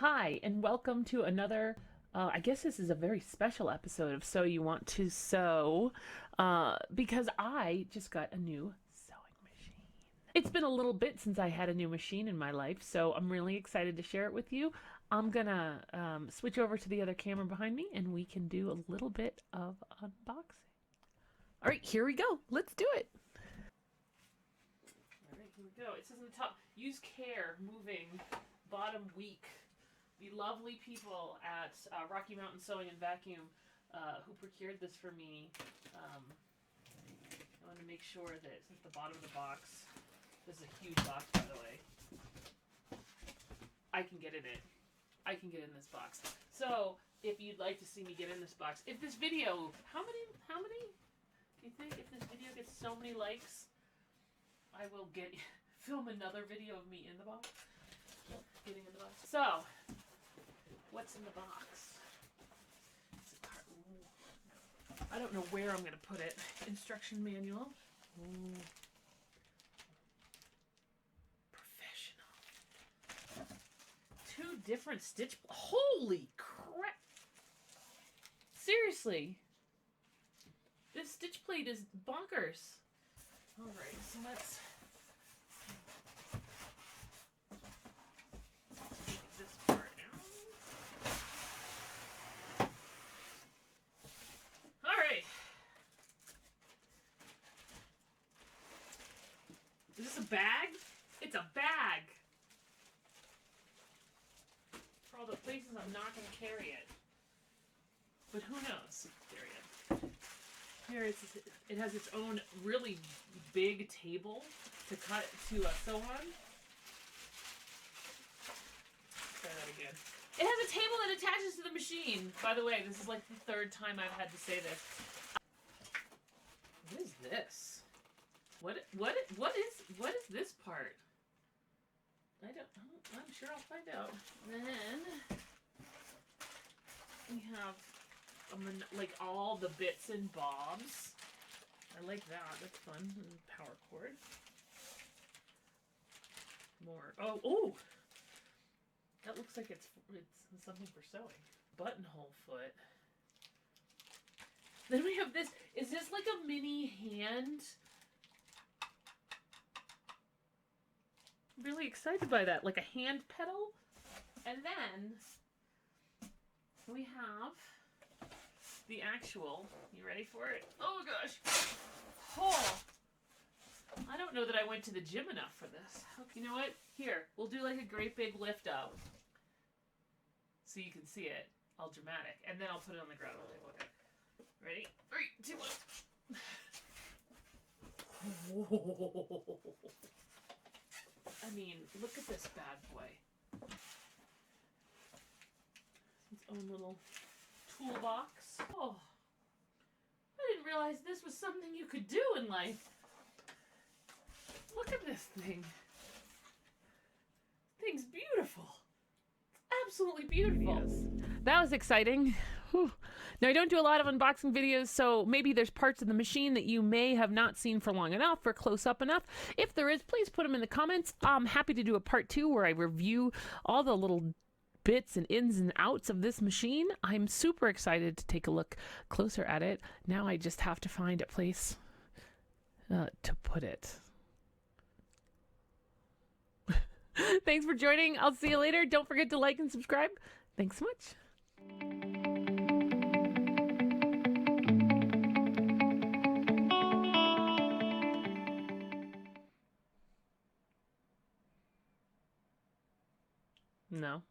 Hi, and welcome to another. I guess this is a very special episode of So You Want to Sew, because I just got a new sewing machine. It's been a little bit since I had a new machine in my life, so I'm really excited to share it with you. I'm gonna switch over to the other camera behind me, and we can do a little bit of unboxing. All right, here we go. Let's do it. All right, here we go. It says on the top, use care moving, bottom weak. The lovely people at Rocky Mountain Sewing and Vacuum who procured this for me. I want to make sure that it's at the bottom of the box. This is a huge box, by the way. I can get in it. I can get in this box. So, if you'd like to see me get in this box, if this video, how many do you think if this video gets so many likes, I will film another video of me in the box? Getting in the box. So, what's in the box? I don't know where I'm going to put it. Instruction manual. Ooh. Professional. 2 different stitch. Holy crap! Seriously. This stitch plate is bonkers. Alright, so let's take this part out. Alright. Is this a bag? It's a bag! For all the places I'm not going to carry it. But who knows? There we go. Here it has its own really big table to sew on. Try that again. It has a table that attaches to the machine. By the way, this is like the 3rd time I've had to say this. What is this? What is this part? I'm sure I'll find out. Then we have like all the bits and bobs. I like that. That's fun. Power cord. More. Oh! That looks like it's something for sewing. Buttonhole foot. Then we have this. Is this like a mini hand? I'm really excited by that. Like a hand pedal. And then we have the actual. You ready for it? Oh gosh. Oh. I don't know that I went to the gym enough for this. You know what? Here, we'll do like a great big lift up. So you can see it. All dramatic. And then I'll put it on the ground. Okay. Ready? 3, 2, 1. Whoa. I mean, look at this bad boy. Its own little toolbox. Oh. I didn't realize this was something you could do in life. Look at this thing. Thing's beautiful. Absolutely beautiful. That was exciting. Whew. Now, I don't do a lot of unboxing videos, so maybe there's parts of the machine that you may have not seen for long enough or close up enough. If there is, please put them in the comments. I'm happy to do a part 2 where I review all the little bits and ins and outs of this machine. I'm super excited to take a look closer at it. Now I just have to find a place to put it. Thanks for joining. I'll see you later. Don't forget to like and subscribe. Thanks so much. No.